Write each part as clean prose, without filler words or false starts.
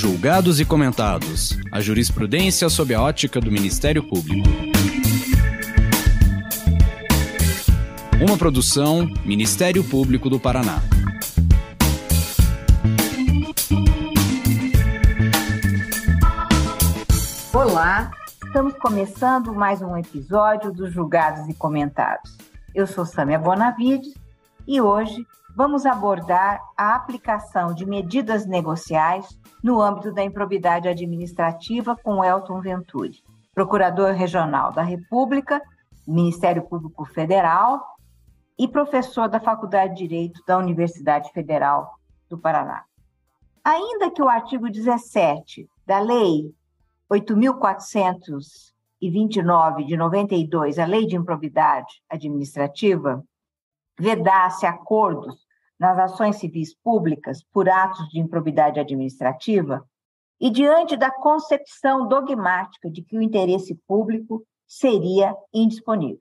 Julgados e comentados. A jurisprudência sob a ótica do Ministério Público. Uma produção Ministério Público do Paraná. Olá, estamos começando mais um episódio dos Julgados e Comentados. Eu sou Sâmia Bonavides e hoje vamos abordar a aplicação de medidas negociais no âmbito da improbidade administrativa com Elton Venturi, Procurador Regional da República, Ministério Público Federal e professor da Faculdade de Direito da Universidade Federal do Paraná. Ainda que o artigo 17 da Lei 8.429 de 92, a Lei de Improbidade Administrativa, vedasse acordos nas ações civis públicas por atos de improbidade administrativa e diante da concepção dogmática de que o interesse público seria indisponível.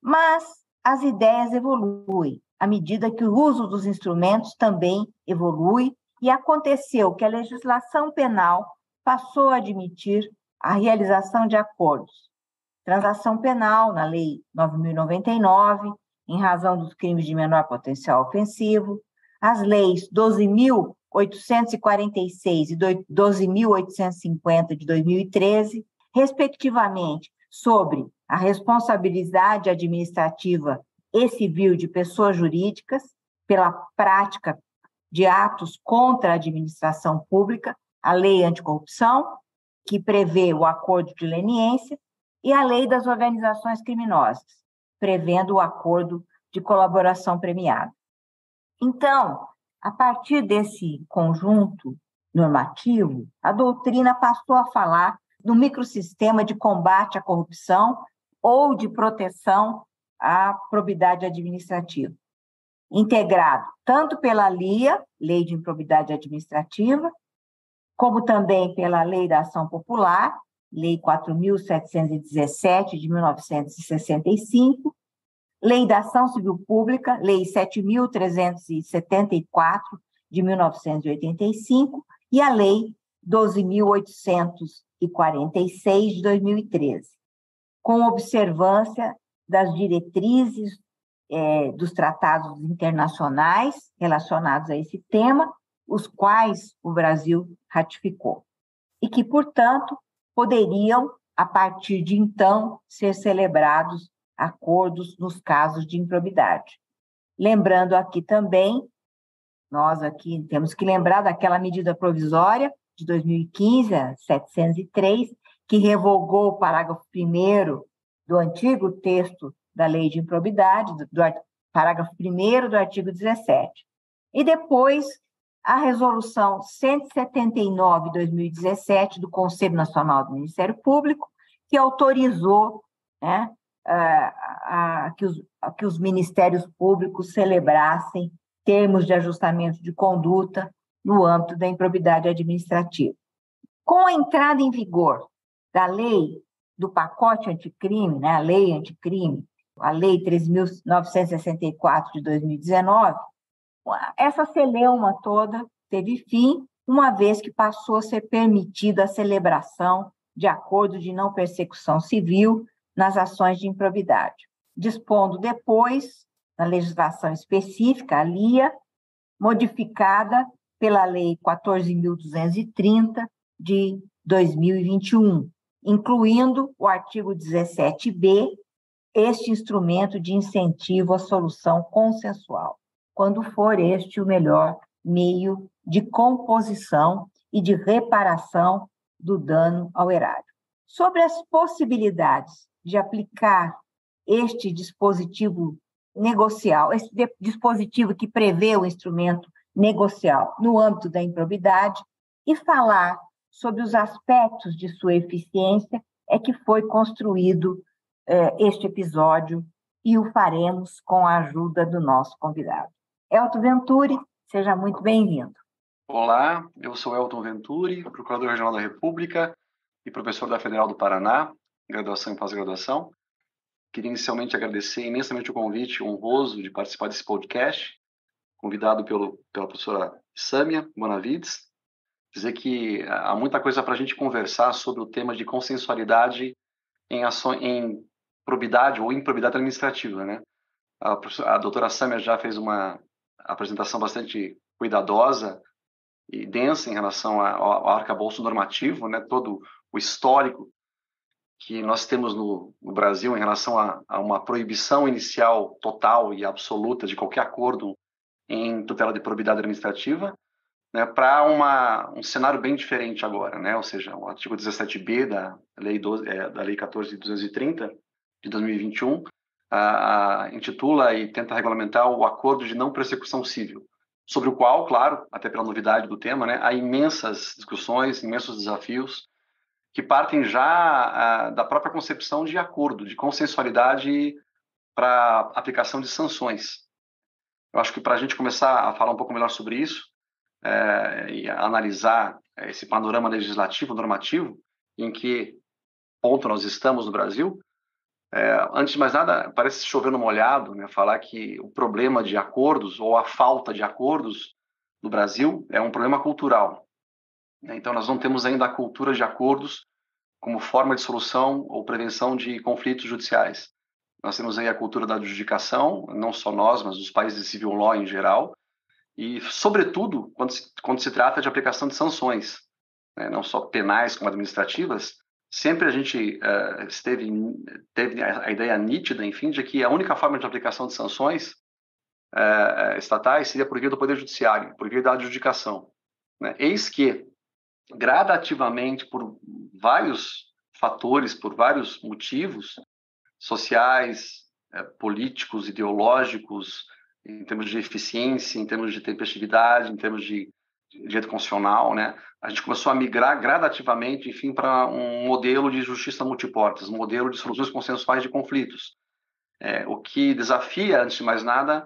Mas as ideias evoluem à medida que o uso dos instrumentos também evolui e aconteceu que a legislação penal passou a admitir a realização de acordos. Transação penal na Lei 9.099, em razão dos crimes de menor potencial ofensivo, as leis 12.846 e 12.850 de 2013, respectivamente, sobre a responsabilidade administrativa e civil de pessoas jurídicas pela prática de atos contra a administração pública, a Lei Anticorrupção, que prevê o acordo de leniência, e a Lei das Organizações Criminosas, prevendo o acordo de colaboração premiada. Então, a partir desse conjunto normativo, a doutrina passou a falar do microsistema de combate à corrupção ou de proteção à probidade administrativa, integrado tanto pela LIA, Lei de Improbidade Administrativa, como também pela Lei da Ação Popular, Lei 4.717, de 1965, Lei da Ação Civil Pública, Lei 7.374, de 1985, e a Lei 12.846, de 2013, com observância das diretrizes dos tratados internacionais relacionados a esse tema, os quais o Brasil ratificou, e que, portanto, poderiam, a partir de então, ser celebrados acordos nos casos de improbidade. Lembrando aqui também, nós aqui temos que lembrar daquela medida provisória de 2015, a 703, que revogou o parágrafo 1º do antigo texto da Lei de Improbidade, do parágrafo 1º do artigo 17. E depois, a Resolução 179 de 2017 do Conselho Nacional do Ministério Público, que autorizou, né, que os ministérios públicos celebrassem termos de ajustamento de conduta no âmbito da improbidade administrativa. Com a entrada em vigor da lei do pacote anticrime, né, a lei anticrime, a Lei 13.964 de 2019, essa celeuma toda teve fim, uma vez que passou a ser permitida a celebração de acordo de não persecução civil nas ações de improbidade, dispondo depois, na legislação específica, a LIA, modificada pela Lei 14.230 de 2021, incluindo o artigo 17b, este instrumento de incentivo à solução consensual, quando for este o melhor meio de composição e de reparação do dano ao erário. Sobre as possibilidades de aplicar este dispositivo negocial, esse dispositivo que prevê o instrumento negocial no âmbito da improbidade, e falar sobre os aspectos de sua eficiência, é que foi construído este episódio, e o faremos com a ajuda do nosso convidado. Elton Venturi, seja muito bem-vindo. Olá, eu sou Elton Venturi, Procurador Regional da República e professor da Federal do Paraná, graduação e pós-graduação. Queria inicialmente agradecer imensamente o convite honroso de participar desse podcast, convidado pela professora Sâmia Bonavides. dizer que há muita coisa para a gente conversar sobre o tema de consensualidade em probidade ou improbidade administrativa, né? A doutora Samia já fez uma apresentação bastante cuidadosa e densa em relação ao arcabouço normativo, né? Todo o histórico que nós temos no Brasil em relação a uma proibição inicial total e absoluta de qualquer acordo em tutela de probidade administrativa, né, para um cenário bem diferente agora, né? Ou seja, o artigo 17b da Lei 14.230 de 2021 intitula e tenta regulamentar o acordo de não persecução civil, sobre o qual, claro, até pela novidade do tema, né, há imensas discussões, imensos desafios que partem já da própria concepção de acordo, de consensualidade para aplicação de sanções. Eu acho que para a gente começar a falar um pouco melhor sobre isso e a analisar esse panorama legislativo, normativo, em que ponto nós estamos no Brasil, antes de mais nada, parece chover no molhado, né, falar que o problema de acordos ou a falta de acordos no Brasil é um problema cultural. Então, nós não temos ainda a cultura de acordos como forma de solução ou prevenção de conflitos judiciais. Nós temos aí a cultura da adjudicação, não só nós, mas os países de civil law em geral, e, sobretudo, quando se trata de aplicação de sanções, né, não só penais como administrativas, sempre a gente teve a ideia nítida, enfim, de que a única forma de aplicação de sanções estatais seria por via do Poder Judiciário, por via da adjudicação, né? Eis que, gradativamente, por vários fatores, por vários motivos sociais, políticos, ideológicos, em termos de eficiência, em termos de tempestividade, em termos de direito constitucional, né? A gente começou a migrar gradativamente, enfim, para um modelo de justiça multiportas, um modelo de soluções consensuais de conflitos, o que desafia, antes de mais nada,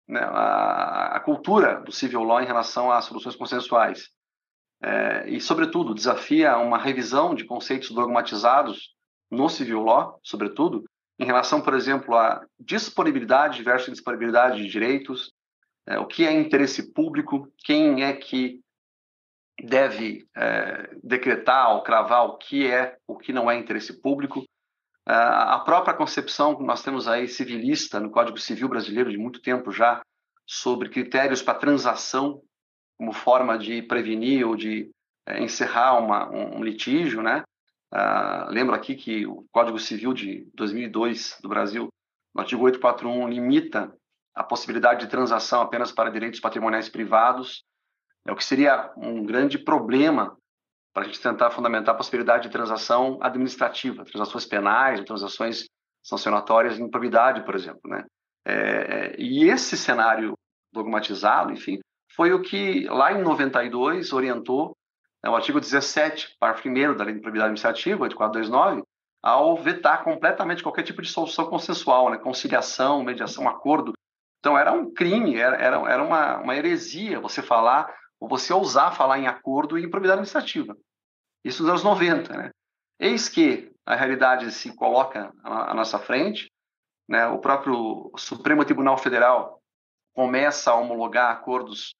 né, a cultura do civil law em relação às soluções consensuais. E, sobretudo, desafia uma revisão de conceitos dogmatizados no civil law, sobretudo, em relação, por exemplo, à disponibilidade versus disponibilidade de direitos, o que é interesse público, quem é que deve decretar ou cravar o que não é interesse público. A própria concepção que nós temos aí civilista no Código Civil brasileiro de muito tempo já, sobre critérios para transação como forma de prevenir ou de encerrar um litígio, né? Lembro aqui que o Código Civil de 2002 do Brasil, no artigo 841, limita a possibilidade de transação apenas para direitos patrimoniais privados, o que seria um grande problema para a gente tentar fundamentar a possibilidade de transação administrativa, transações penais, transações sancionatórias em improbidade, por exemplo, né? E esse cenário dogmatizado, enfim, foi o que, lá em 92, orientou o artigo 17, parágrafo 1º da Lei de Improbidade Administrativa, 8429, ao vetar completamente qualquer tipo de solução consensual, né? Conciliação, mediação, acordo. Então, era um crime, era uma heresia você falar, ou você ousar falar em acordo e improbidade administrativa. Isso nos anos 90, né? Eis que a realidade se coloca à nossa frente, né? O próprio Supremo Tribunal Federal começa a homologar acordos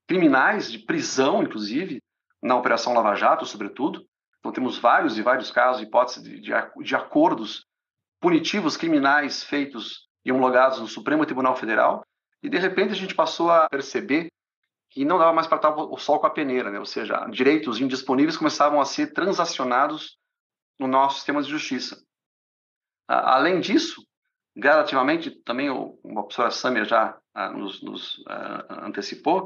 criminais, de prisão, inclusive, na Operação Lava Jato, sobretudo. Então, temos vários e vários casos, hipóteses de acordos punitivos criminais feitos e homologados no Supremo Tribunal Federal, e, de repente, a gente passou a perceber que não dava mais para estar o sol com a peneira, né? Ou seja, direitos indisponíveis começavam a ser transacionados no nosso sistema de justiça. Além disso, gradativamente, também a professora Samia já nos antecipou,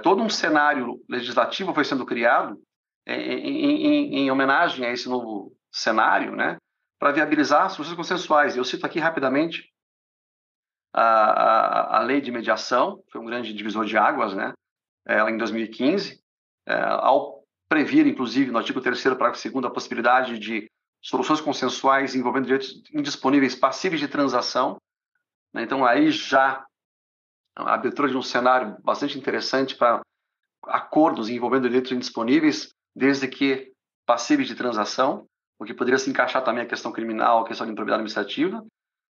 todo um cenário legislativo foi sendo criado em homenagem a esse novo cenário, né, para viabilizar soluções consensuais. Eu cito aqui rapidamente a lei de mediação, foi um grande divisor de águas, né, em 2015, ao previr, inclusive, no artigo 3º, parágrafo 2º, a possibilidade de soluções consensuais envolvendo direitos indisponíveis passíveis de transação, né. Então, aí já a abertura de um cenário bastante interessante para acordos envolvendo direitos indisponíveis, desde que passíveis de transação, o que poderia se encaixar também a questão criminal, a questão de improbidade administrativa.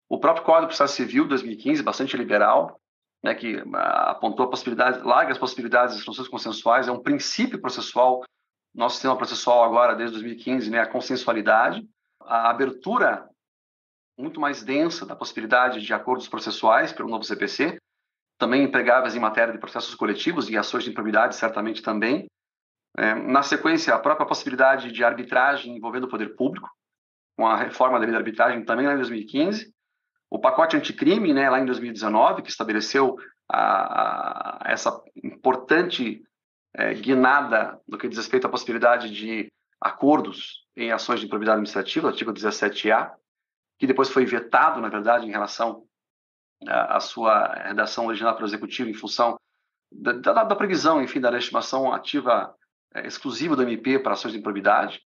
O próprio Código de Processo Civil, 2015, bastante liberal, né, que apontou a possibilidade, largas possibilidades de soluções consensuais, é um princípio processual, nosso sistema processual agora, desde 2015, né, a consensualidade, a abertura muito mais densa da possibilidade de acordos processuais pelo novo CPC, também empregáveis em matéria de processos coletivos e ações de improbidade, certamente também. Na sequência, a própria possibilidade de arbitragem envolvendo o poder público, com a reforma da lei da arbitragem também lá em 2015, o pacote anticrime, né, lá em 2019, que estabeleceu essa importante guinada no que diz respeito à possibilidade de acordos em ações de improbidade administrativa, artigo 17A, que depois foi vetado, na verdade, em relação à sua redação original pelo Executivo, em função da previsão, enfim, da legitimação ativa exclusiva do MP para ações de improbidade,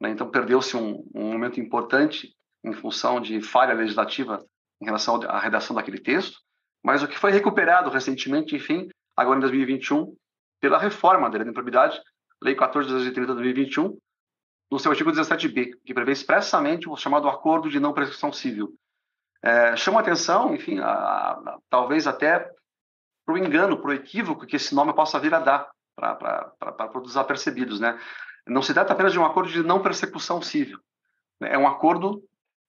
né? Então, perdeu-se um momento importante em função de falha legislativa em relação à redação daquele texto, mas o que foi recuperado recentemente, enfim, agora em 2021, pela reforma da lei da improbidade, Lei 14.230 de 2021, no seu artigo 17b, que prevê expressamente o chamado acordo de não prescrição civil. Chama atenção, enfim, talvez até para o engano, para o equívoco que esse nome possa vir a dar para os desapercebidos, né? Não se trata apenas de um acordo de não persecução civil, né? É um acordo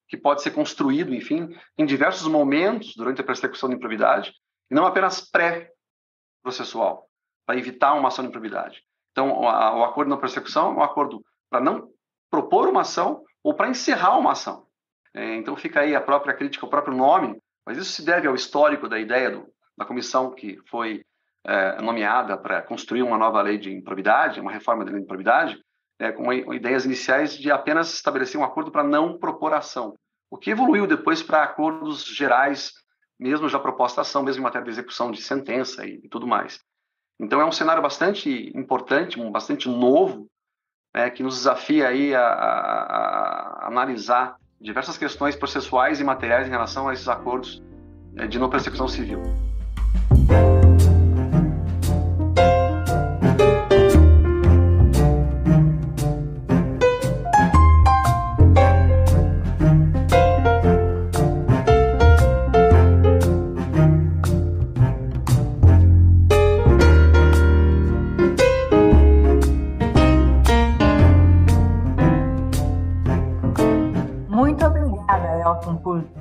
que pode ser construído, enfim, em diversos momentos durante a persecução de improbidade, e não apenas pré-processual, para evitar uma ação de improbidade. Então, o acordo de não persecução é um acordo para não propor uma ação ou para encerrar uma ação. Então, fica aí a própria crítica ao próprio nome, mas isso se deve ao histórico da ideia da comissão que foi nomeada para construir uma nova lei de improbidade, uma reforma da lei de improbidade, com ideias iniciais de apenas estabelecer um acordo para não propor ação, o que evoluiu depois para acordos gerais, mesmo já proposta ação, mesmo em matéria de execução de sentença e tudo mais. Então, é um cenário bastante importante, bastante novo, que nos desafia aí a analisar diversas questões processuais e materiais em relação a esses acordos de não persecução civil.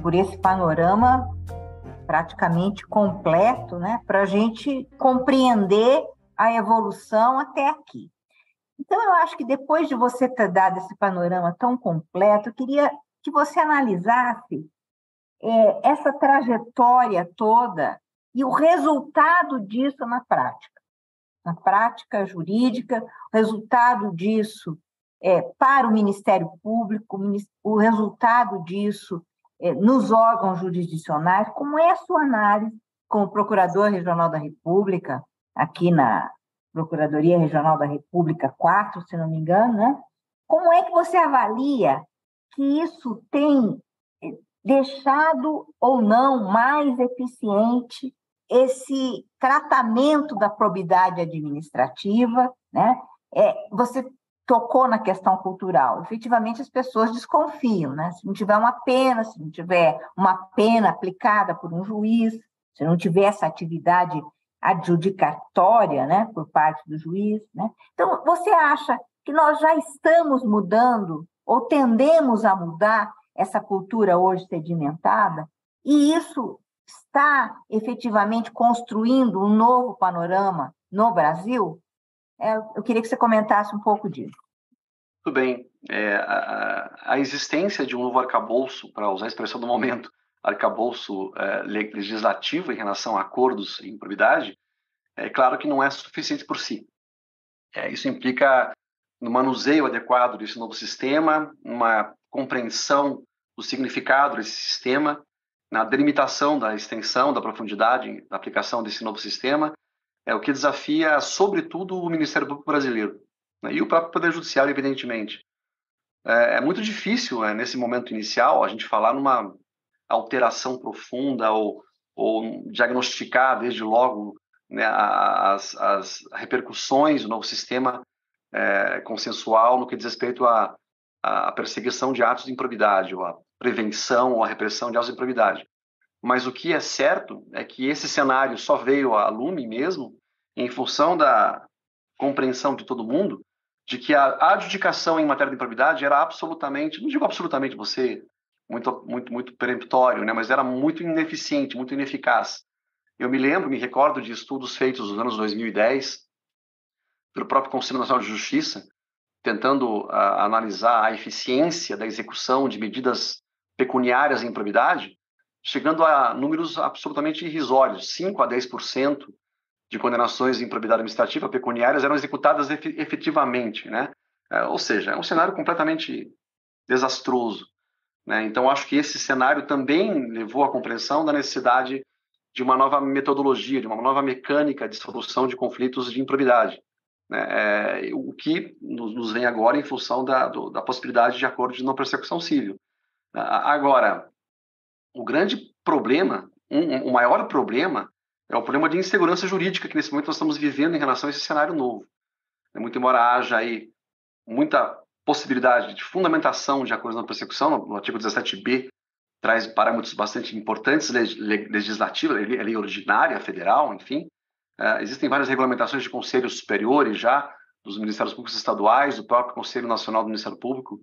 Por esse panorama praticamente completo, né, para a gente compreender a evolução até aqui. Então, eu acho que depois de você ter dado esse panorama tão completo, eu queria que você analisasse essa trajetória toda e o resultado disso na prática jurídica, o resultado disso para o Ministério Público, o resultado disso nos órgãos jurisdicionais. Como é a sua análise como Procurador Regional da República, aqui na Procuradoria Regional da República 4, se não me engano, né? Como é que você avalia que isso tem deixado ou não mais eficiente esse tratamento da probidade administrativa, né? Você tocou na questão cultural. Efetivamente, as pessoas desconfiam, né? Se não tiver uma pena, se não tiver uma pena aplicada por um juiz, se não tiver essa atividade adjudicatória, né, por parte do juiz, né? Então, você acha que nós já estamos mudando ou tendemos a mudar essa cultura hoje sedimentada? E isso está efetivamente construindo um novo panorama no Brasil? Eu queria que você comentasse um pouco disso. Tudo bem. A existência de um novo arcabouço, para usar a expressão do momento, arcabouço legislativo em relação a acordos em improbidade, é claro que não é suficiente por si. Isso implica no manuseio adequado desse novo sistema, uma compreensão do significado desse sistema, na delimitação da extensão, da profundidade da aplicação desse novo sistema, o que desafia, sobretudo, o Ministério Público brasileiro, né? E o próprio Poder Judiciário, evidentemente. É muito difícil, nesse momento inicial, a gente falar numa alteração profunda ou diagnosticar, desde logo, né, as repercussões do novo sistema consensual no que diz respeito à perseguição de atos de improbidade, ou à prevenção ou à repressão de atos de improbidade. Mas o que é certo é que esse cenário só veio a lume mesmo em função da compreensão de todo mundo de que a adjudicação em matéria de improbidade era absolutamente, não digo absolutamente, você muito peremptório, né, mas era muito ineficiente, muito ineficaz. Eu me recordo de estudos feitos nos anos 2010 pelo próprio Conselho Nacional de Justiça, tentando analisar a eficiência da execução de medidas pecuniárias em improbidade, chegando a números absolutamente irrisórios, 5 a 10% de condenações em improbidade administrativa pecuniárias eram executadas efetivamente, né? Ou seja, é um cenário completamente desastroso, né? Então, acho que esse cenário também levou à compreensão da necessidade de uma nova metodologia, de uma nova mecânica de solução de conflitos de improbidade, né? O que nos vem agora em função da possibilidade de acordo de não persecução civil. Agora, o grande problema, o maior problema, é o problema de insegurança jurídica que nesse momento nós estamos vivendo em relação a esse cenário novo. Muito embora haja aí muita possibilidade de fundamentação de acordos de não persecução, no artigo 17b traz parâmetros bastante importantes legislativos, a lei ordinária federal, enfim. Existem várias regulamentações de conselhos superiores já, dos Ministérios Públicos Estaduais, do próprio Conselho Nacional do Ministério Público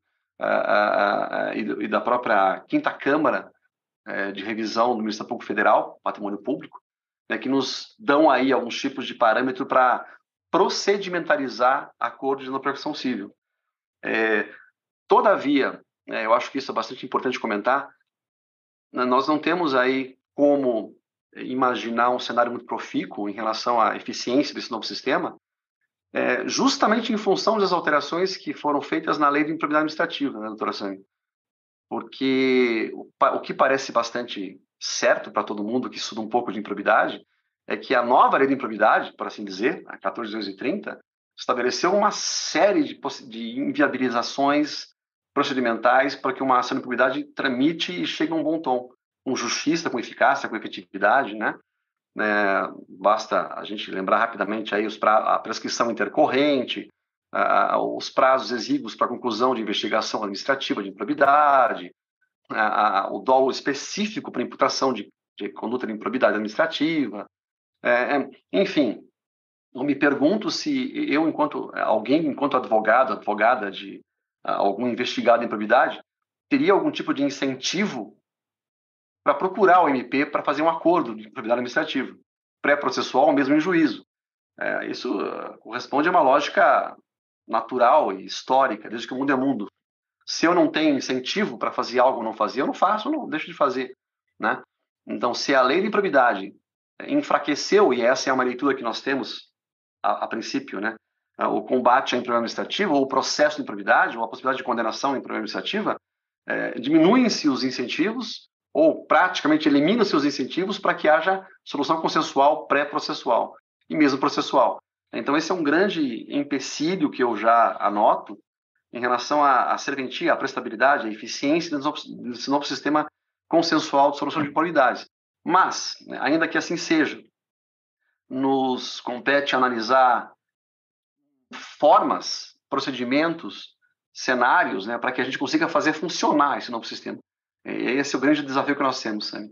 e da própria Quinta Câmara de Revisão do Ministério Público Federal, Patrimônio Público, né, que nos dão aí alguns tipos de parâmetro para procedimentarizar acordos de não persecução civil. Todavia, eu acho que isso é bastante importante comentar, nós não temos aí como imaginar um cenário muito profícuo em relação à eficiência desse novo sistema, justamente em função das alterações que foram feitas na lei de improbidade administrativa, né, doutora Sânia? Porque o que parece bastante certo para todo mundo que estuda um pouco de improbidade é que a nova lei de improbidade, por assim dizer, a 14.230, estabeleceu uma série de inviabilizações procedimentais para que uma ação de improbidade tramite e chegue a um bom tom, com justiça, com eficácia, com efetividade, né? Basta a gente lembrar rapidamente aí a prescrição intercorrente, os prazos exíguos para conclusão de investigação administrativa de improbidade, o dolo específico para imputação de conduta de improbidade administrativa, enfim. Eu me pergunto se eu, enquanto advogada de algum investigado em improbidade, teria algum tipo de incentivo para procurar o MP para fazer um acordo de improbidade administrativa, pré-processual ou mesmo em juízo. Isso corresponde a uma lógica natural e histórica, desde que o mundo é mundo. Se eu não tenho incentivo para fazer algo ou não fazer, eu não faço, eu não deixo de fazer, né? Então, se a lei de improbidade enfraqueceu, e essa é uma leitura que nós temos a princípio, né? O combate à improbidade administrativa, ou o processo de improbidade, ou a possibilidade de condenação em improbidade administrativa, diminuem-se os incentivos, ou praticamente eliminam-se os incentivos para que haja solução consensual pré-processual e mesmo processual. Então, esse é um grande empecilho que eu já anoto em relação à serventia, à prestabilidade, à eficiência desse novo sistema consensual de solução de improbidades. Mas, ainda que assim seja, nos compete analisar formas, procedimentos, cenários, né, para que a gente consiga fazer funcionar esse novo sistema. Esse é o grande desafio que nós temos, Sânia.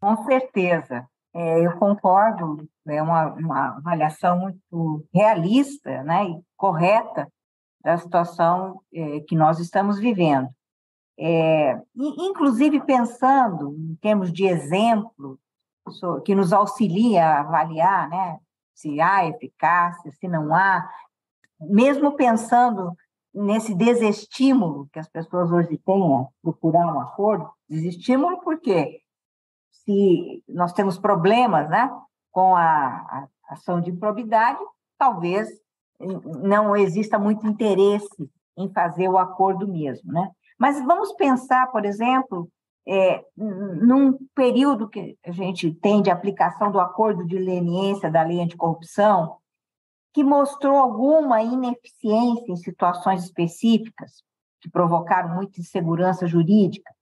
Com certeza. Eu concordo, é uma avaliação muito realista, né, e correta da situação que nós estamos vivendo. Inclusive pensando em termos de exemplo, que nos auxilia a avaliar, né, se há eficácia, se não há, mesmo pensando nesse desestímulo que as pessoas hoje têm a procurar um acordo, desestímulo por quê? Se nós temos problemas, né, com a ação de improbidade, talvez não exista muito interesse em fazer o acordo mesmo, né? Mas vamos pensar, por exemplo, num período que a gente tem de aplicação do acordo de leniência da lei anticorrupção, que mostrou alguma ineficiência em situações específicas, que provocaram muita insegurança jurídica.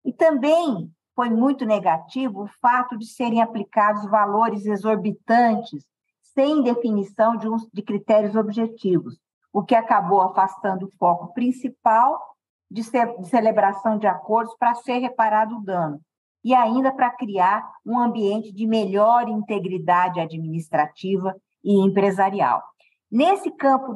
E também foi muito negativo o fato de serem aplicados valores exorbitantes, sem definição de critérios objetivos, o que acabou afastando o foco principal de celebração de acordos para ser reparado o dano. e ainda para criar um ambiente de melhor integridade administrativa e empresarial. Nesse campo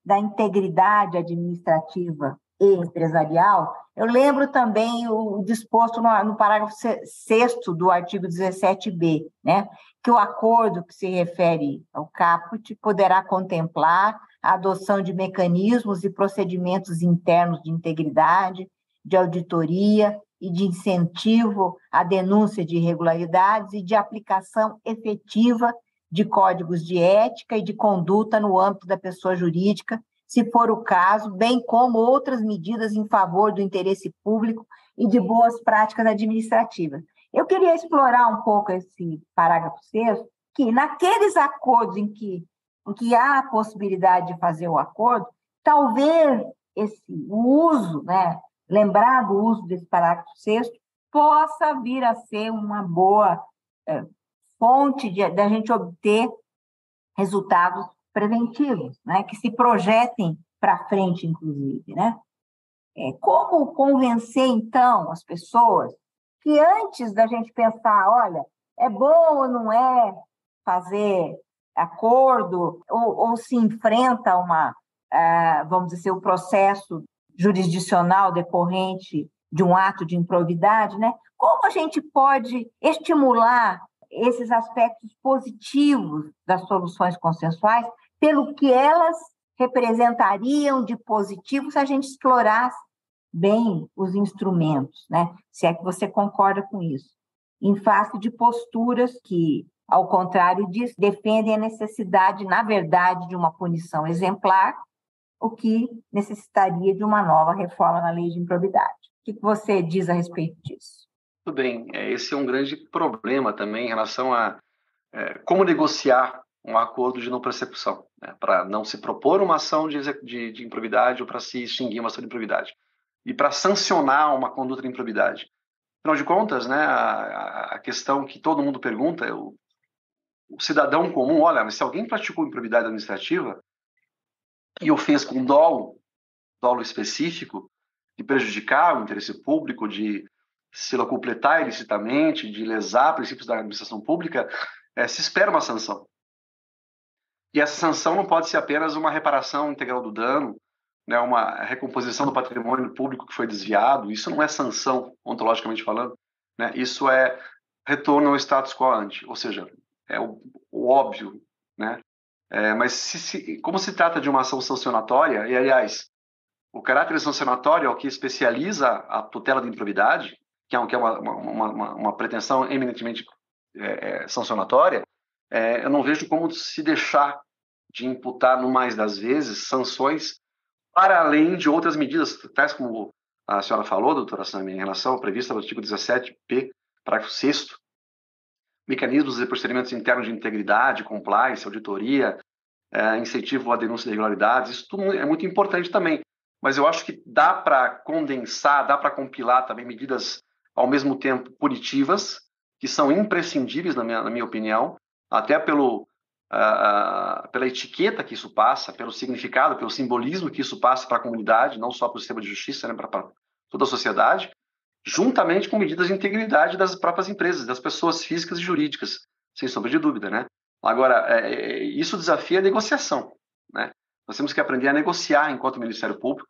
da integridade administrativa e empresarial, eu lembro também o disposto no parágrafo 6º do artigo 17b, né, que o acordo que se refere ao caput poderá contemplar a adoção de mecanismos e procedimentos internos de integridade, de auditoria e de incentivo à denúncia de irregularidades e de aplicação efetiva de códigos de ética e de conduta no âmbito da pessoa jurídica, se for o caso, bem como outras medidas em favor do interesse público e de boas práticas administrativas. Eu queria explorar um pouco esse parágrafo 6º, que naqueles acordos em que há a possibilidade de fazer o acordo, talvez o uso, né, lembrar do uso desse parágrafo 6º, possa vir a ser uma boa fonte da gente obter resultados preventivos, né, que se projetem para frente, inclusive, né? Como convencer, então, as pessoas que antes da gente pensar, olha, é bom ou não é fazer acordo, ou se enfrenta vamos dizer, o processo jurisdicional decorrente de um ato de improbidade, né? Como a gente pode estimular esses aspectos positivos das soluções consensuais pelo que elas representariam de positivo se a gente explorasse bem os instrumentos, né? Se é que você concorda com isso. Em face de posturas que, ao contrário disso, defendem a necessidade, na verdade, de uma punição exemplar, o que necessitaria de uma nova reforma na lei de improbidade. O que você diz a respeito disso? Tudo bem. Esse é um grande problema também em relação a como negociar um acordo de não persecução, né, para não se propor uma ação de improbidade ou para se extinguir uma ação de improbidade. E para sancionar uma conduta de improbidade. Afinal de contas, né, a questão que todo mundo pergunta é o cidadão comum, olha, mas se alguém praticou improbidade administrativa e o fez com dolo específico, de prejudicar o interesse público, de se locupletar ilicitamente, de lesar princípios da administração pública, se espera uma sanção. E essa sanção não pode ser apenas uma reparação integral do dano, né, uma recomposição do patrimônio público que foi desviado. Isso não é sanção, ontologicamente falando, né? Isso é retorno ao status quo ante, ou seja, é o óbvio, né? Mas como se trata de uma ação sancionatória, e aliás, o caráter sancionatório é o que especializa a tutela da improbidade, que é uma pretensão eminentemente sancionatória, eu não vejo como se deixar de imputar, no mais das vezes, sanções para além de outras medidas, tais como a senhora falou, doutora Sami, em relação à prevista no artigo 17p, parágrafo 6º, mecanismos e procedimentos internos de integridade, compliance, auditoria, incentivo à denúncia de irregularidades, isso tudo é muito importante também. Mas eu acho que dá para condensar, dá para compilar também medidas, ao mesmo tempo, punitivas, que são imprescindíveis, na minha opinião, até pela etiqueta que isso passa, pelo significado, pelo simbolismo que isso passa para a comunidade, não só para o sistema de justiça, né, para toda a sociedade, juntamente com medidas de integridade das próprias empresas, das pessoas físicas e jurídicas, sem sombra de dúvida, né? Agora, isso desafia a negociação, né? Nós temos que aprender a negociar enquanto Ministério Público,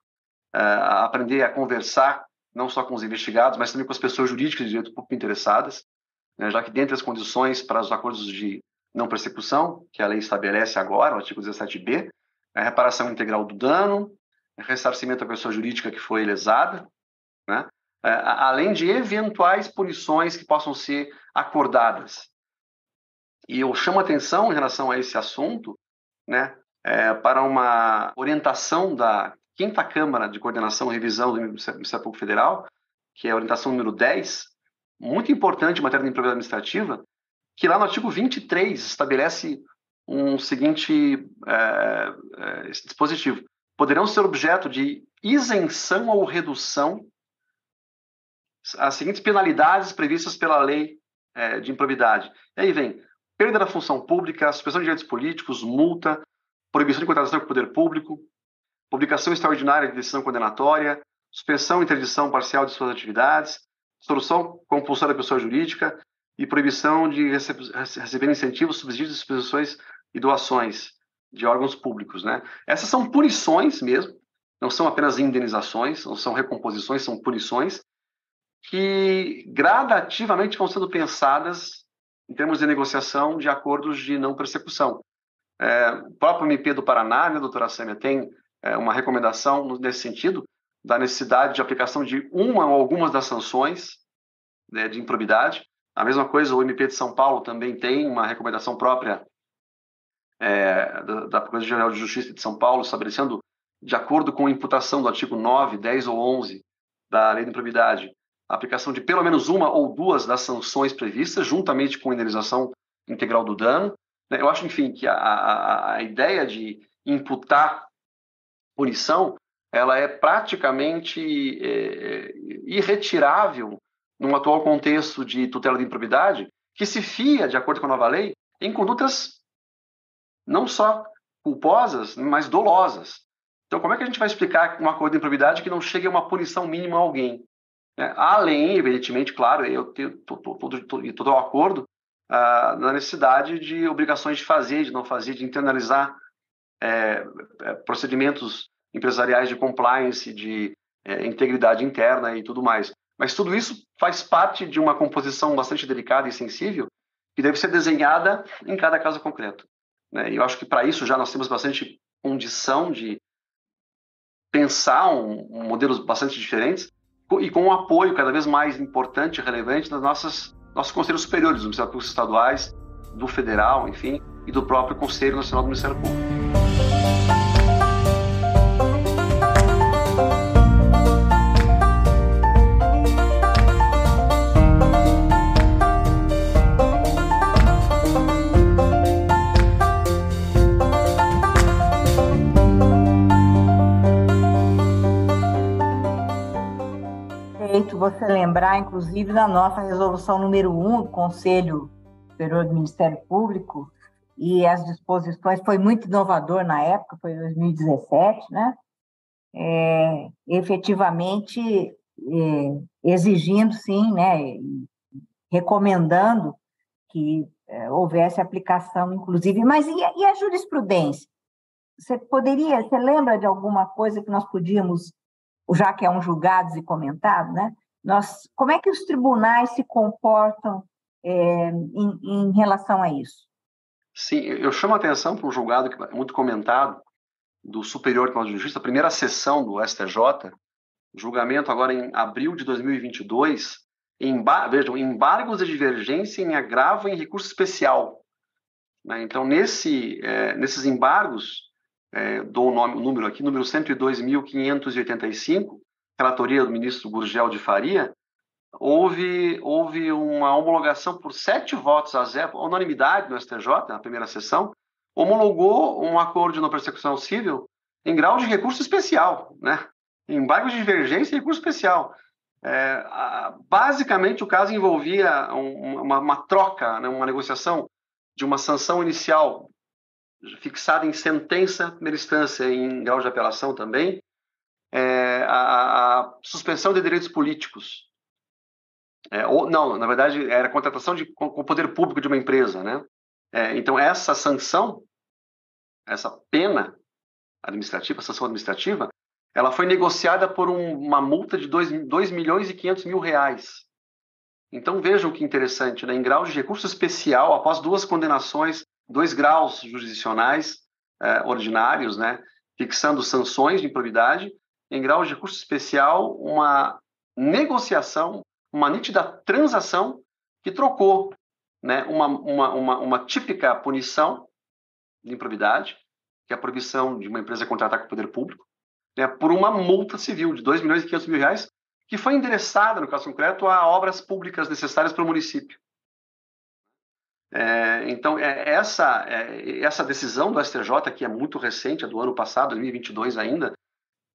a aprender a conversar, não só com os investigados, mas também com as pessoas jurídicas de direito público interessadas, né? Já que dentre as condições para os acordos de não persecução, que a lei estabelece agora, o artigo 17b, a reparação integral do dano, ressarcimento à pessoa jurídica que foi lesada, né? Além de eventuais punições que possam ser acordadas. E eu chamo a atenção em relação a esse assunto, né, para uma orientação da 5ª Câmara de Coordenação e Revisão do Ministério Público Federal, que é a orientação número 10, muito importante em matéria de improbidade administrativa, que lá no artigo 23 estabelece um seguinte dispositivo. Poderão ser objeto de isenção ou redução as seguintes penalidades previstas pela lei de improbidade. E aí vem perda da função pública, suspensão de direitos políticos, multa, proibição de contratação com o poder público, publicação extraordinária de decisão condenatória, suspensão e interdição parcial de suas atividades, solução compulsória da pessoa jurídica e proibição de receber incentivos, subsídios, disposições e doações de órgãos públicos, né? Essas são punições mesmo, não são apenas indenizações, não são recomposições, são punições que gradativamente vão sendo pensadas em termos de negociação de acordos de não persecução. O próprio MP do Paraná, né, doutora Sâmia, tem uma recomendação nesse sentido, da necessidade de aplicação de uma ou algumas das sanções, né, de improbidade. A mesma coisa, o MP de São Paulo também tem uma recomendação própria da Procuradoria-Geral de Justiça de São Paulo, estabelecendo, de acordo com a imputação do artigo 9, 10 ou 11 da Lei de Improbidade, a aplicação de pelo menos uma ou duas das sanções previstas, juntamente com a indenização integral do dano. Eu acho, enfim, que a ideia de imputar punição, ela é praticamente irretirável num atual contexto de tutela de improbidade, que se fia, de acordo com a nova lei, em condutas não só culposas, mas dolosas. Então, como é que a gente vai explicar um acordo de improbidade que não chegue a uma punição mínima a alguém? Além, evidentemente, claro, eu estou ao acordo na necessidade de obrigações de fazer, de não fazer, de internalizar procedimentos empresariais de compliance, de integridade interna e tudo mais. Mas tudo isso faz parte de uma composição bastante delicada e sensível que deve ser desenhada em cada caso concreto. E eu acho que para isso já nós temos bastante condição de pensar modelos bastante diferentes e com um apoio cada vez mais importante e relevante das nossos conselhos superiores, dos Ministérios Públicos Estaduais, do Federal, enfim, e do próprio Conselho Nacional do Ministério Público. Você lembrar, inclusive, da nossa resolução número 1 do Conselho Superior do Ministério Público, e as disposições, foi muito inovador na época, foi em 2017, né? Efetivamente exigindo, sim, né? Recomendando que houvesse aplicação, inclusive. Mas e a jurisprudência? Você lembra de alguma coisa que nós podíamos, já que é um julgados e comentado, né? Como é que os tribunais se comportam em relação a isso? Sim, eu chamo a atenção para um julgado que é muito comentado, do Superior Tribunal de Justiça, a primeira sessão do STJ, julgamento agora em abril de 2022, vejam, embargos de divergência em agravo em recurso especial. Então, nesses embargos, dou o número aqui, número 102.585, relatoria do ministro Gurgel de Faria, houve uma homologação por 7 votos a 0, unanimidade no STJ, na primeira sessão, homologou um acordo de não persecução civil em grau de recurso especial, né? Embargo de divergência e recurso especial. Basicamente, o caso envolvia uma troca, né, uma negociação de uma sanção inicial fixada em sentença, primeira instância, em grau de apelação também, a suspensão de direitos políticos. Não, na verdade, era contratação com o poder público de uma empresa, né? Então, essa sanção, essa pena administrativa, sanção administrativa, ela foi negociada por uma multa de 2.500.000 reais. Então, vejam que interessante, né? Em grau de recurso especial, após 2 condenações, 2 graus jurisdicionais ordinários, né? Fixando sanções de improbidade, em grau de recurso especial, uma negociação, uma nítida transação que trocou, né, uma típica punição de improbidade, que é a proibição de uma empresa contratar com o poder público, né, por uma multa civil de 2.500.000 reais, que foi endereçada, no caso concreto, a obras públicas necessárias para o município. Então, essa decisão do STJ, que é muito recente, é do ano passado, 2022 ainda,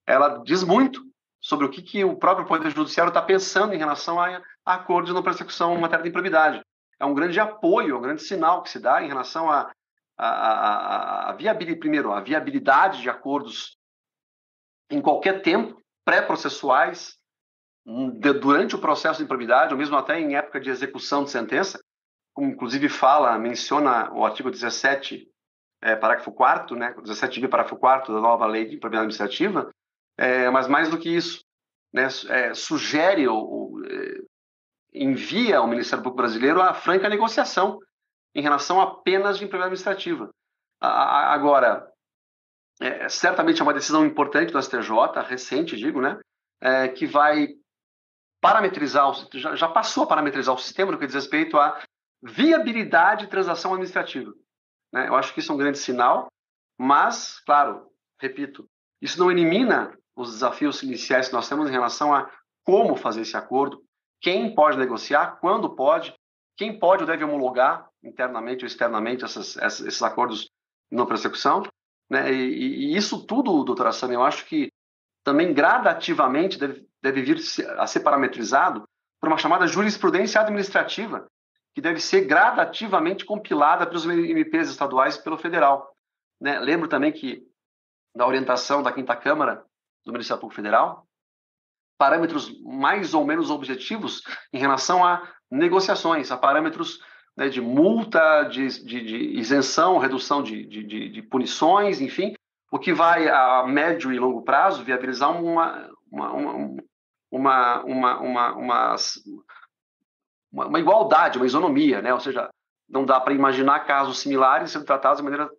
ela diz muito sobre o que o próprio Poder Judiciário está pensando em relação a acordos de não persecução em matéria de improbidade. É um grande apoio, é um grande sinal que se dá em relação a viabilidade de acordos em qualquer tempo, pré-processuais, durante o processo de improbidade, ou mesmo até em época de execução de sentença, como inclusive menciona o artigo 17, parágrafo 4º, né, 17b, parágrafo 4º da nova lei de improbidade administrativa, mas mais do que isso, né, sugere envia ao Ministério Público Brasileiro a franca negociação em relação a penas de improbidade administrativa. Agora, certamente é uma decisão importante do STJ, recente, digo, né, que vai parametrizar, já passou a parametrizar o sistema no que diz respeito à viabilidade de transação administrativa. Né? Eu acho que isso é um grande sinal, mas, claro, repito, isso não elimina os desafios iniciais que nós temos em relação a como fazer esse acordo, quem pode negociar, quando pode, quem pode ou deve homologar internamente ou externamente esses acordos de não persecução. Né? E isso tudo, doutora Sânia, eu acho que também gradativamente deve vir a ser parametrizado por uma chamada jurisprudência administrativa, que deve ser gradativamente compilada pelos MPs estaduais e pelo federal. Né? Lembro também que, da orientação da 5ª Câmara do Ministério Público Federal, parâmetros mais ou menos objetivos em relação a negociações, a parâmetros, né, de multa, de isenção, redução de punições, enfim, o que vai a médio e longo prazo viabilizar uma igualdade, uma isonomia, né? Ou seja, não dá para imaginar casos similares sendo tratados de maneira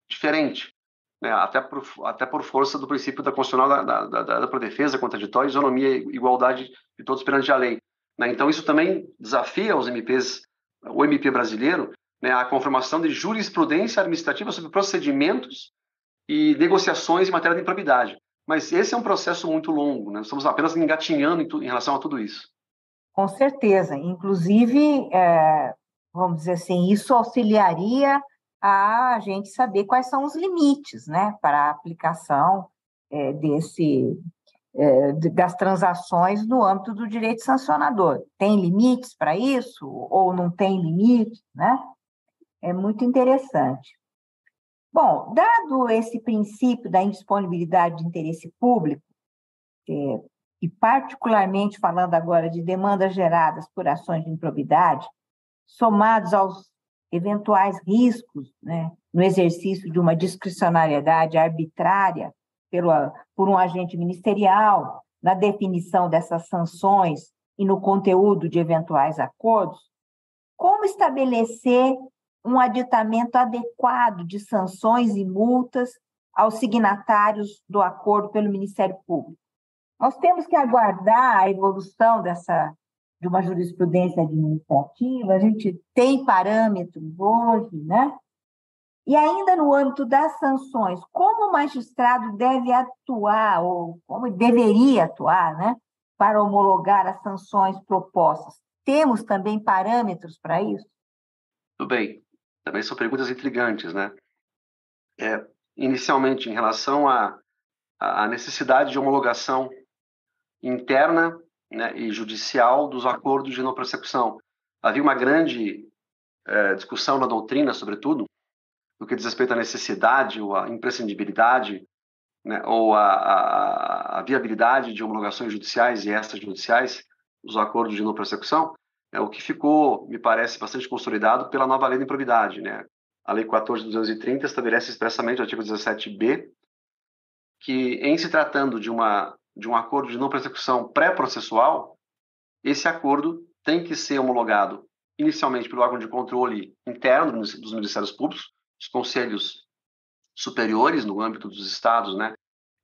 diferente, né? Até por força do princípio da constitucional da defesa contraditória, isonomia e igualdade de todos perante a lei. Né? Então, isso também desafia os MPs, o MP brasileiro, né, a conformação de jurisprudência administrativa sobre procedimentos e negociações em matéria de improbidade. Mas esse é um processo muito longo, né? Estamos apenas engatinhando em relação a tudo isso. Com certeza. Inclusive, vamos dizer assim, isso auxiliaria a gente saber quais são os limites, né, para a aplicação das transações no âmbito do direito sancionador. Tem limites para isso ou não tem limite, né? É muito interessante. Bom, dado esse princípio da indisponibilidade de interesse público, e particularmente falando agora de demandas geradas por ações de improbidade, somados aos eventuais riscos, né, no exercício de uma discricionariedade arbitrária por um agente ministerial, na definição dessas sanções e no conteúdo de eventuais acordos, como estabelecer um aditamento adequado de sanções e multas aos signatários do acordo pelo Ministério Público? Nós temos que aguardar a evolução de uma jurisprudência administrativa, a gente tem parâmetros hoje, né? E ainda no âmbito das sanções, como o magistrado deve atuar, ou como deveria atuar, né, para homologar as sanções propostas? Temos também parâmetros para isso? Tudo bem. Também são perguntas intrigantes, né? Inicialmente, em relação à necessidade de homologação interna, né, e judicial dos acordos de não persecução. Havia uma grande discussão na doutrina, sobretudo, no que diz respeito à necessidade ou à imprescindibilidade, né, ou à viabilidade de homologações judiciais e extrajudiciais dos acordos de não persecução, o que ficou, me parece, bastante consolidado pela nova lei de improbidade, né? A Lei 14.230 estabelece expressamente o artigo 17b, que, em se tratando de um acordo de não persecução pré-processual, esse acordo tem que ser homologado inicialmente pelo órgão de controle interno dos Ministérios Públicos, os conselhos superiores no âmbito dos estados, né,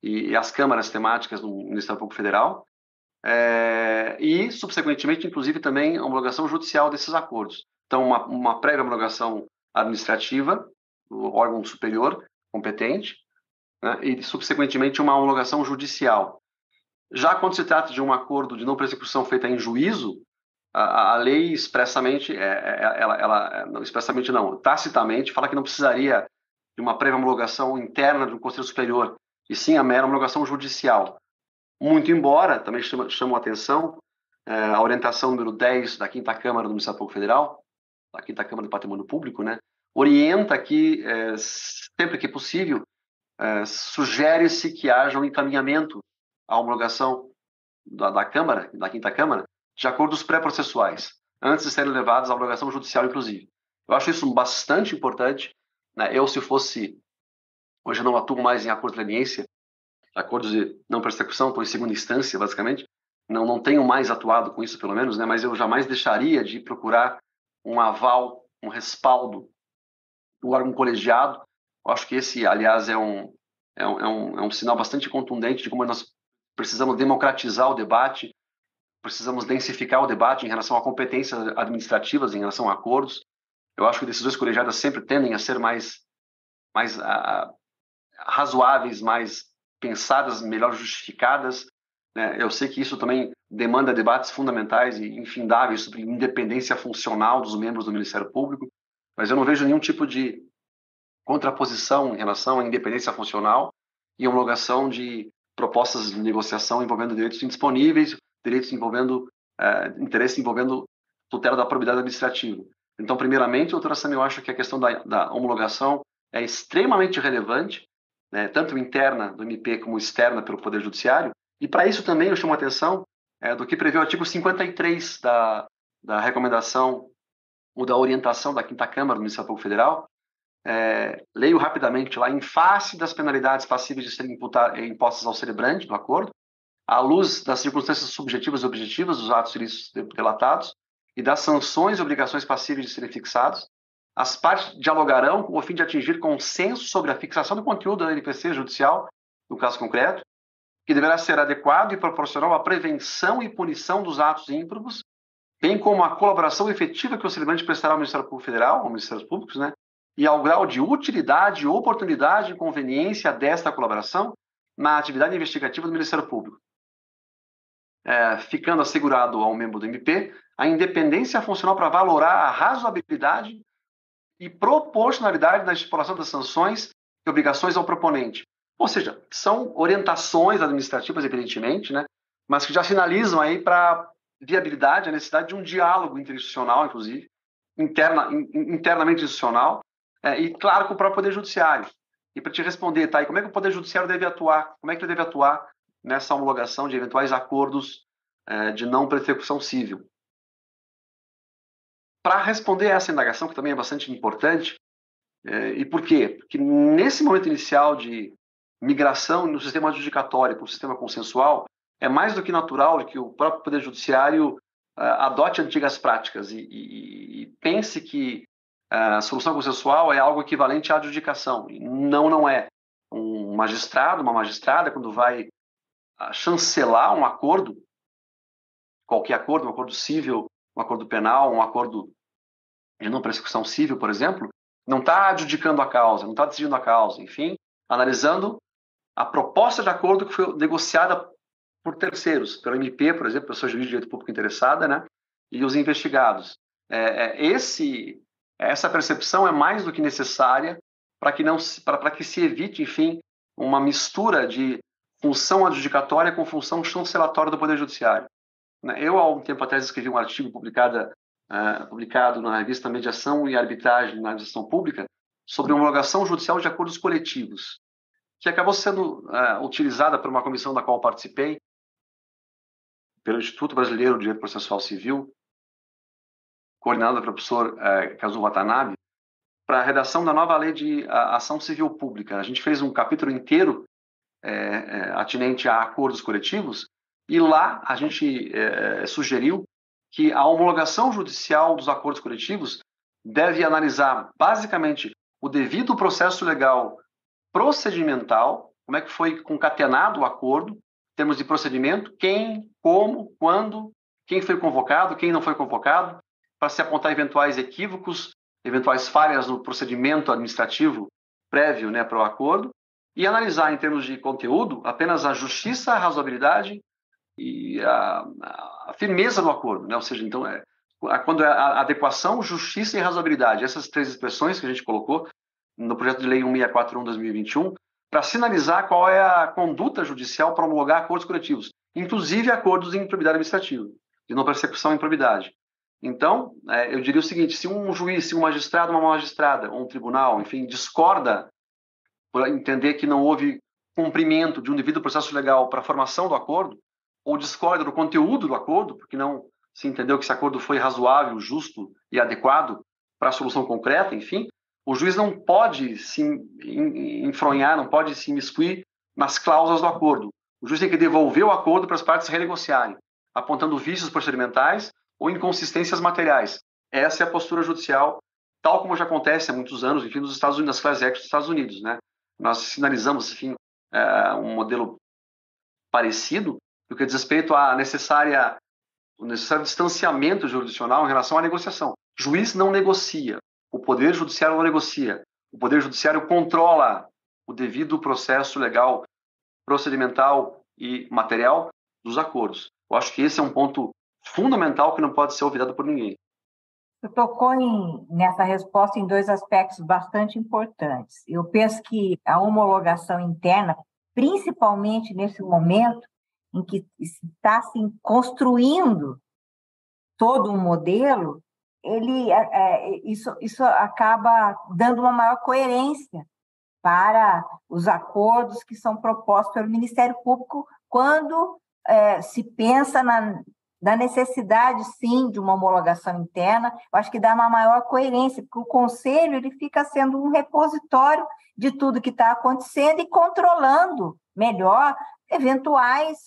e as câmaras temáticas do Ministério Público Federal, e, subsequentemente, inclusive, também a homologação judicial desses acordos. Então, uma prévia homologação administrativa do órgão superior competente, né, e, subsequentemente, uma homologação judicial. Já quando se trata de um acordo de não persecução feita em juízo, a lei expressamente, não, expressamente não, tacitamente, fala que não precisaria de uma prévia homologação interna de um conselho superior, e sim a mera homologação judicial. Muito embora, também chamo a atenção, a orientação número 10 da 5ª Câmara do Ministério Público Federal, da 5ª Câmara do Patrimônio Público, né, orienta que, sempre que possível, sugere-se que haja um encaminhamento à homologação da Câmara, da Quinta Câmara, de acordos pré-processuais, antes de serem levados à homologação judicial, inclusive. Eu acho isso bastante importante, né? Eu, se fosse... Hoje eu não atuo mais em acordos de leniência, acordos de não persecução, estou em segunda instância, basicamente. Não tenho mais atuado com isso, pelo menos, né? Mas eu jamais deixaria de procurar um aval, um respaldo do órgão colegiado. Eu acho que esse, aliás, é um sinal bastante contundente de como nós precisamos democratizar o debate, precisamos densificar o debate em relação a competências administrativas, em relação a acordos. Eu acho que decisões colegiadas sempre tendem a ser mais razoáveis, mais pensadas, melhor justificadas, né? Eu sei que isso também demanda debates fundamentais e infindáveis sobre independência funcional dos membros do Ministério Público, mas eu não vejo nenhum tipo de contraposição em relação à independência funcional e homologação de propostas de negociação envolvendo direitos indisponíveis, direitos envolvendo interesse envolvendo tutela da probidade administrativa. Então, primeiramente, doutora Sami, eu acho que a questão da homologação é extremamente relevante, né, tanto interna do MP como externa pelo Poder Judiciário, e para isso também eu chamo a atenção do que prevê o artigo 53 da recomendação ou da orientação da Quinta Câmara do Ministério Público Federal. Leio rapidamente lá: em face das penalidades passíveis de serem impostas ao celebrante do acordo, à luz das circunstâncias subjetivas e objetivas dos atos ilícitos relatados e das sanções e obrigações passíveis de serem fixados, as partes dialogarão com o fim de atingir consenso sobre a fixação do conteúdo da NPC judicial, no caso concreto, que deverá ser adequado e proporcional à prevenção e punição dos atos ímprobos, bem como à colaboração efetiva que o celebrante prestará ao Ministério Público Federal, aos Ministérios Públicos, né, e ao grau de utilidade, oportunidade e conveniência desta colaboração na atividade investigativa do Ministério Público. Ficando assegurado ao membro do MP a independência funcional para valorar a razoabilidade e proporcionalidade na estipulação das sanções e obrigações ao proponente. Ou seja, são orientações administrativas, evidentemente, né, mas que já sinalizam aí para viabilidade, a necessidade de um diálogo interinstitucional, inclusive, internamente institucional, e, claro, com o próprio Poder Judiciário. E para te responder, tá, e como é que o Poder Judiciário deve atuar? Como é que ele deve atuar nessa homologação de eventuais acordos de não persecução civil? Para responder a essa indagação, que também é bastante importante, e por quê? Porque nesse momento inicial de migração no sistema adjudicatório para o sistema consensual, é mais do que natural que o próprio Poder Judiciário adote antigas práticas e pense que a solução consensual é algo equivalente à adjudicação. Não é. Um magistrado, uma magistrada, quando vai chancelar um acordo, qualquer acordo, um acordo civil, um acordo penal, um acordo de não persecução civil, por exemplo, não está adjudicando a causa, não está decidindo a causa, enfim, analisando a proposta de acordo que foi negociada por terceiros, pelo MP, por exemplo, pessoa jurídica de direito público interessada, né, e os investigados. Essa percepção é mais do que necessária para que se evite, enfim, uma mistura de função adjudicatória com função chancelatória do Poder Judiciário. Eu, há um tempo atrás, escrevi um artigo publicado na revista Mediação e Arbitragem na Administração Pública sobre homologação judicial de acordos coletivos, que acabou sendo utilizada por uma comissão da qual participei, pelo Instituto Brasileiro de Direito Processual Civil, coordenada pelo professor Kazuo Watanabe, para a redação da nova lei de ação civil pública. A gente fez um capítulo inteiro atinente a acordos coletivos, e lá a gente sugeriu que a homologação judicial dos acordos coletivos deve analisar, basicamente, o devido processo legal procedimental, como é que foi concatenado o acordo, em termos de procedimento, quem, como, quando, quem foi convocado, quem não foi convocado, para se apontar eventuais equívocos, eventuais falhas no procedimento administrativo prévio, né, para o acordo, e analisar, em termos de conteúdo, apenas a justiça, a razoabilidade e a firmeza do acordo, né? Ou seja, então, quando é a adequação, justiça e razoabilidade, essas três expressões que a gente colocou no projeto de lei 1641/2021, para sinalizar qual é a conduta judicial para homologar acordos coletivos, inclusive acordos de improbidade administrativa, de não persecução e improbidade. Então, eu diria o seguinte: se um juiz, se um magistrado, uma magistrada, ou um tribunal, enfim, discorda por entender que não houve cumprimento de um devido processo legal para a formação do acordo, ou discorda do conteúdo do acordo, porque não se entendeu que esse acordo foi razoável, justo e adequado para a solução concreta, enfim, o juiz não pode se enfronhar, não pode se imiscuir nas cláusulas do acordo. O juiz tem que devolver o acordo para as partes renegociarem, apontando vícios procedimentais ou inconsistências materiais. Essa é a postura judicial, tal como já acontece há muitos anos, enfim, nos Estados Unidos, nas class actions dos Estados Unidos, né? Nós sinalizamos, enfim, um modelo parecido no que diz respeito o necessário distanciamento jurisdicional em relação à negociação. O juiz não negocia, o Poder Judiciário não negocia, o Poder Judiciário controla o devido processo legal, procedimental e material dos acordos. Eu acho que esse é um ponto fundamental que não pode ser olvidado por ninguém. Você tocou nessa resposta em dois aspectos bastante importantes. Eu penso que a homologação interna, principalmente nesse momento em que está se construindo todo um modelo, isso acaba dando uma maior coerência para os acordos que são propostos pelo Ministério Público quando se pensa na necessidade, sim, de uma homologação interna. Eu acho que dá uma maior coerência, porque o Conselho ele fica sendo um repositório de tudo que está acontecendo e controlando melhor eventuais,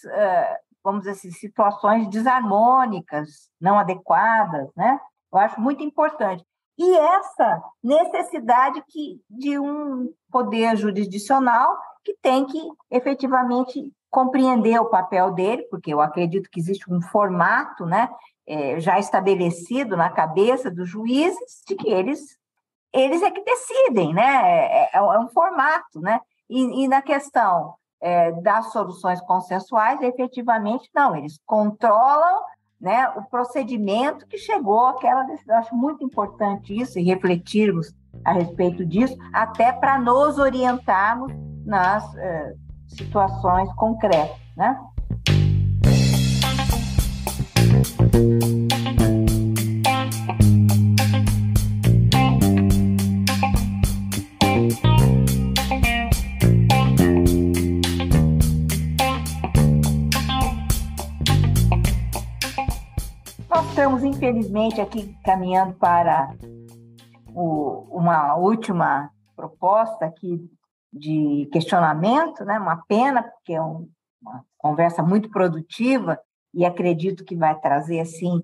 vamos dizer assim, situações desarmônicas, não adequadas, né? Eu acho muito importante. E essa necessidade de um poder jurisdicional que tem que efetivamente compreender o papel dele, porque eu acredito que existe um formato, né, já estabelecido na cabeça dos juízes, de que eles é que decidem, né? É um formato, né? E na questão das soluções consensuais, efetivamente, não, eles controlam, né, o procedimento que chegou àquela decisão. Eu acho muito importante isso e refletirmos a respeito disso, até para nos orientarmos nas situações concretas, né? Nós estamos, infelizmente, aqui caminhando para uma última proposta aqui de questionamento, né? Uma pena, porque é uma conversa muito produtiva e acredito que vai trazer, assim,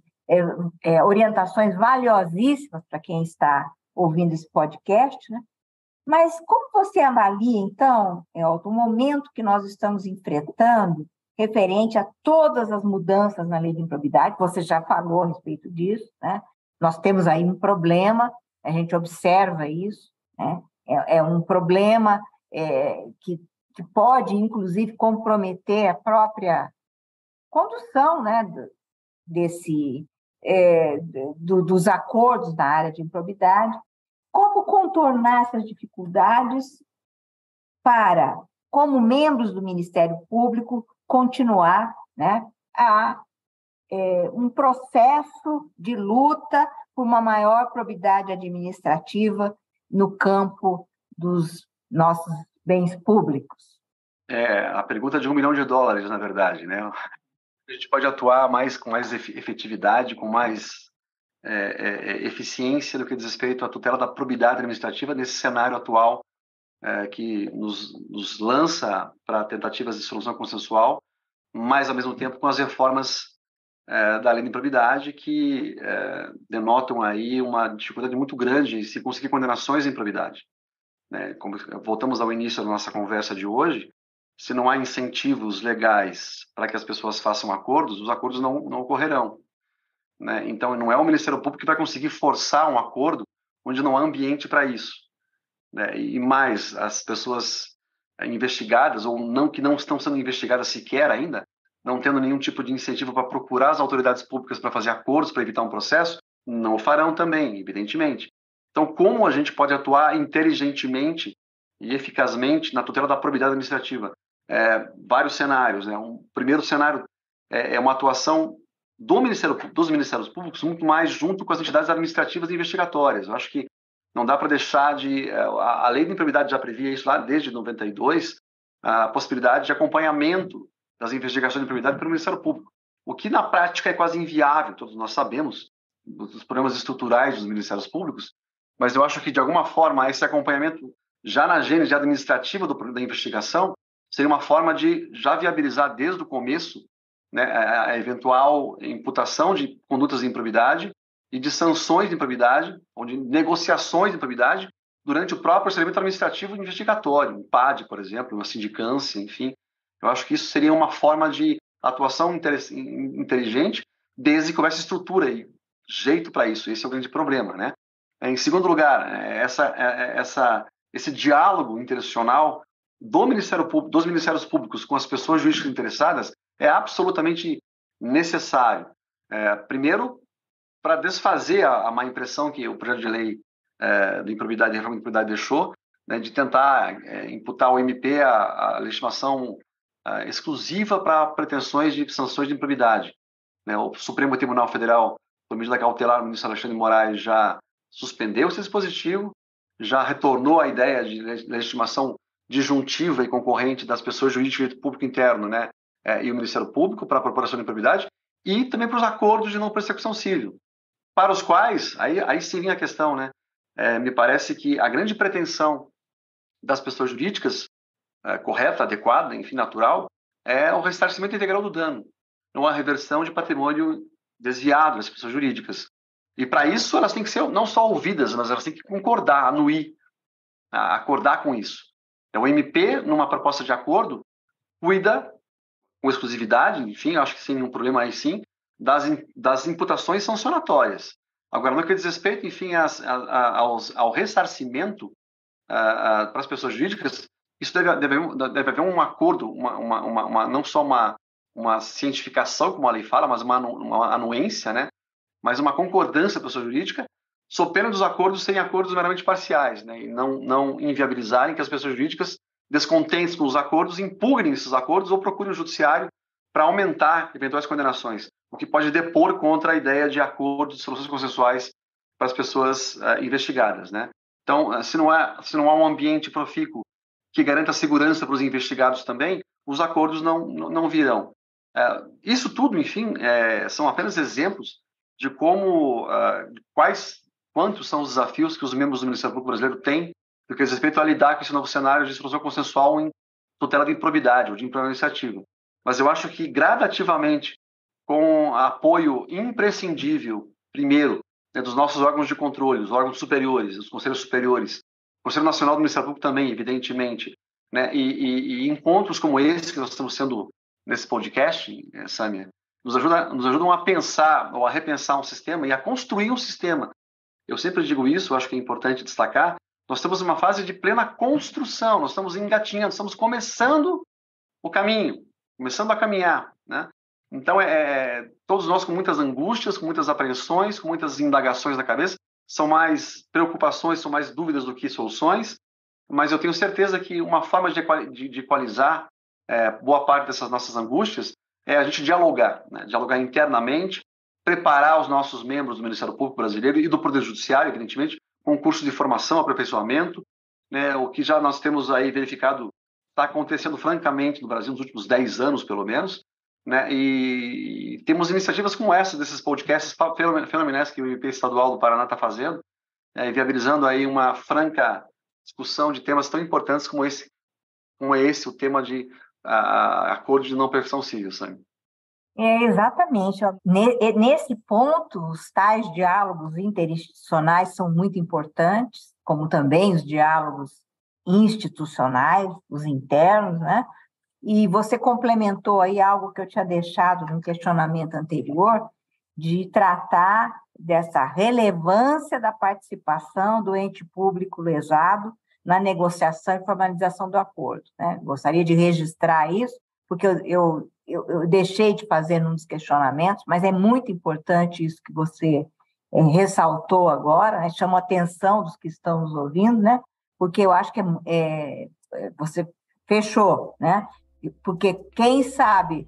orientações valiosíssimas para quem está ouvindo esse podcast, né? Mas como você avalia, então, Elton, o momento que nós estamos enfrentando referente a todas as mudanças na lei de improbidade? Você já falou a respeito disso, né? Nós temos aí um problema, a gente observa isso, né? É um problema que pode, inclusive, comprometer a própria condução, né, dos acordos da área de improbidade. Como contornar essas dificuldades para, como membros do Ministério Público, continuar, né, um processo de luta por uma maior probidade administrativa no campo dos nossos bens públicos? A pergunta de $1 milhão, na verdade, né? A gente pode atuar com mais efetividade, com mais eficiência do que diz respeito à tutela da probidade administrativa nesse cenário atual que nos lança para tentativas de solução consensual, mas, ao mesmo tempo, com as reformas da lei de improbidade que denotam aí uma dificuldade muito grande em se conseguir condenações em improbidade. Né? Como voltamos ao início da nossa conversa de hoje, se não há incentivos legais para que as pessoas façam acordos, os acordos não ocorrerão. Né? Então, não é o Ministério Público que vai conseguir forçar um acordo onde não há ambiente para isso. Né? E mais, as pessoas investigadas, ou não que não estão sendo investigadas sequer ainda, não tendo nenhum tipo de incentivo para procurar as autoridades públicas para fazer acordos para evitar um processo, não o farão também, evidentemente. Então, como a gente pode atuar inteligentemente e eficazmente na tutela da probidade administrativa? Vários cenários. Né? Um primeiro cenário é uma atuação dos Ministérios Públicos muito mais junto com as entidades administrativas e investigatórias. Eu acho que não dá para deixar a lei de improbidade já previa isso lá desde 92, a possibilidade de acompanhamento das investigações de improbidade pelo Ministério Público, o que na prática é quase inviável, todos nós sabemos, dos problemas estruturais dos Ministérios Públicos, mas eu acho que, de alguma forma, esse acompanhamento já na gênese administrativa da investigação seria uma forma de já viabilizar desde o começo, né, a eventual imputação de condutas de improbidade e de sanções de improbidade, ou de negociações de improbidade, durante o próprio procedimento administrativo investigatório, um PAD, por exemplo, uma sindicância, enfim. Eu acho que isso seria uma forma de atuação inteligente, desde que houvesse estrutura e jeito para isso. Esse é o grande problema, né? Em segundo lugar, esse diálogo interinstitucional dos Ministérios Públicos com as pessoas jurídicas interessadas é absolutamente necessário. Primeiro, para desfazer a má impressão que o projeto de lei de improbidade e reforma de improbidade deixou, né, de tentar imputar ao MP a legitimação exclusiva para pretensões de sanções de improbidade. Né? O Supremo Tribunal Federal, por medida cautelar, o ministro Alexandre de Moraes já suspendeu esse dispositivo, já retornou à ideia de legitimação disjuntiva e concorrente das pessoas jurídicas de direito público interno, né, e o Ministério Público para a propuração de improbidade, e também para os acordos de não persecução civil, para os quais, aí sim vem a questão, né, me parece que a grande pretensão das pessoas jurídicas, correta, adequada, enfim, natural, é o ressarcimento integral do dano, não a reversão de patrimônio desviado das pessoas jurídicas. E para isso elas têm que ser não só ouvidas, mas elas têm que concordar, anuir, acordar com isso. O MP, numa proposta de acordo, cuida com exclusividade, enfim, acho que sem nenhum problema aí sim, das imputações sancionatórias. Agora, no que diz respeito, enfim, ao ressarcimento para as pessoas jurídicas, isso deve haver um acordo, não só uma cientificação, como a lei fala, mas uma anuência, né? Mas uma concordância da pessoa jurídica, sob pena dos acordos serem acordos meramente parciais, né? E não inviabilizarem que as pessoas jurídicas, descontentes com os acordos, impugnem esses acordos ou procurem o judiciário para aumentar eventuais condenações, o que pode depor contra a ideia de acordos de soluções consensuais para as pessoas investigadas, né? Então, se não há um ambiente profícuo que garanta segurança para os investigados também, os acordos não virão. Isso tudo, enfim, são apenas exemplos de quantos são os desafios que os membros do Ministério Público Brasileiro têm no que diz respeito a lidar com esse novo cenário de solução consensual em tutela de improbidade ou de improbidade administrativa. Mas eu acho que gradativamente, com apoio imprescindível, primeiro, né, dos nossos órgãos de controle, os órgãos superiores, os conselhos superiores, o Conselho Nacional do Ministério Público também, evidentemente, né, e encontros como esse que nós estamos sendo nesse podcast, Sâmia, nos ajudam a pensar ou a repensar um sistema e a construir um sistema. Eu sempre digo isso, acho que é importante destacar, nós estamos em uma fase de plena construção, nós estamos engatinhando, estamos começando o caminho, começando a caminhar, né? Então, todos nós com muitas angústias, com muitas apreensões, com muitas indagações na cabeça, são mais preocupações, são mais dúvidas do que soluções, mas eu tenho certeza que uma forma de equalizar boa parte dessas nossas angústias é a gente dialogar, né? Dialogar internamente, preparar os nossos membros do Ministério Público Brasileiro e do Poder Judiciário, evidentemente, com curso de formação, aperfeiçoamento, né? O que já nós temos aí verificado está acontecendo francamente no Brasil nos últimos 10 anos, pelo menos, né? E temos iniciativas como essa, desses podcasts fenomenais que o MP Estadual do Paraná está fazendo, viabilizando aí uma franca discussão de temas tão importantes como esse o tema de acordo de não persecução civil, sabe? Exatamente. Nesse ponto, os tais diálogos interinstitucionais são muito importantes, como também os diálogos institucionais, os internos, né? E você complementou aí algo que eu tinha deixado no questionamento anterior, de tratar dessa relevância da participação do ente público lesado na negociação e formalização do acordo, né? Gostaria de registrar isso, porque eu deixei de fazer num dos questionamentos, mas é muito importante isso que você ressaltou agora, né? Chamou a atenção dos que estão nos ouvindo, né? Porque eu acho que você fechou, né? Porque quem sabe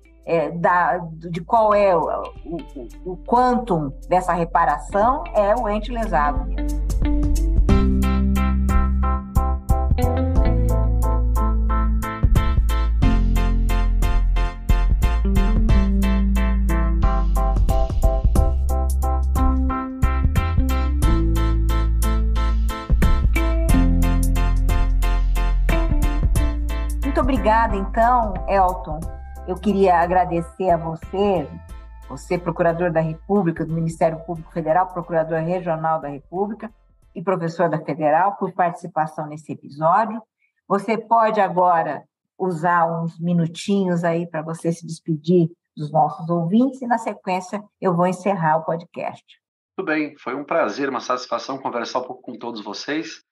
de qual é o quantum dessa reparação é o ente lesado mesmo. Muito obrigada, então, Elton. Eu queria agradecer a você, procurador da República, do Ministério Público Federal, procurador regional da República e professor da Federal, por participação nesse episódio. Você pode agora usar uns minutinhos aí para você se despedir dos nossos ouvintes e, na sequência, eu vou encerrar o podcast. Tudo bem, foi um prazer, uma satisfação conversar um pouco com todos vocês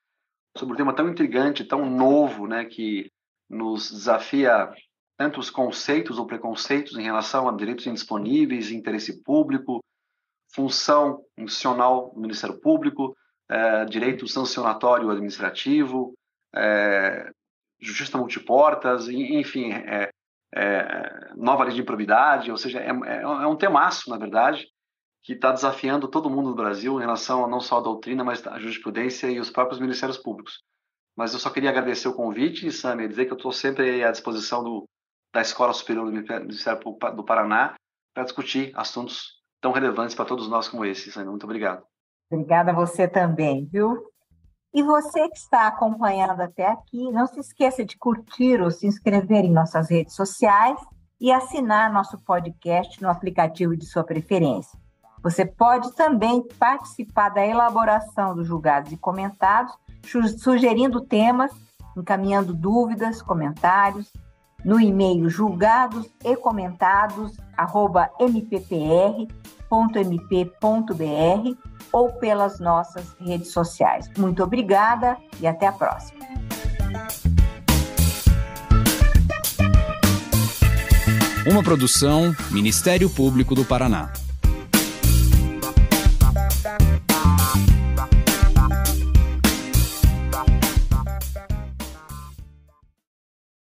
sobre um tema tão intrigante, tão novo, né, que nos desafia tanto os conceitos ou preconceitos em relação a direitos indisponíveis, interesse público, função institucional do Ministério Público, direito sancionatório administrativo, justiça multiportas, enfim, nova lei de improbidade, ou seja, é um temaço, na verdade, que está desafiando todo mundo no Brasil em relação a não só a doutrina, mas a jurisprudência e os próprios ministérios públicos. Mas eu só queria agradecer o convite, Sâmia, dizer que eu estou sempre à disposição da Escola Superior do Ministério do Paraná para discutir assuntos tão relevantes para todos nós como esse, Sâmia. Muito obrigado. Obrigada a você também, viu? E você que está acompanhando até aqui, não se esqueça de curtir ou se inscrever em nossas redes sociais e assinar nosso podcast no aplicativo de sua preferência. Você pode também participar da elaboração dos julgados e comentados, sugerindo temas, encaminhando dúvidas, comentários, no e-mail julgados.mppr.mp.br ou pelas nossas redes sociais. Muito obrigada e até a próxima. Uma produção Ministério Público do Paraná.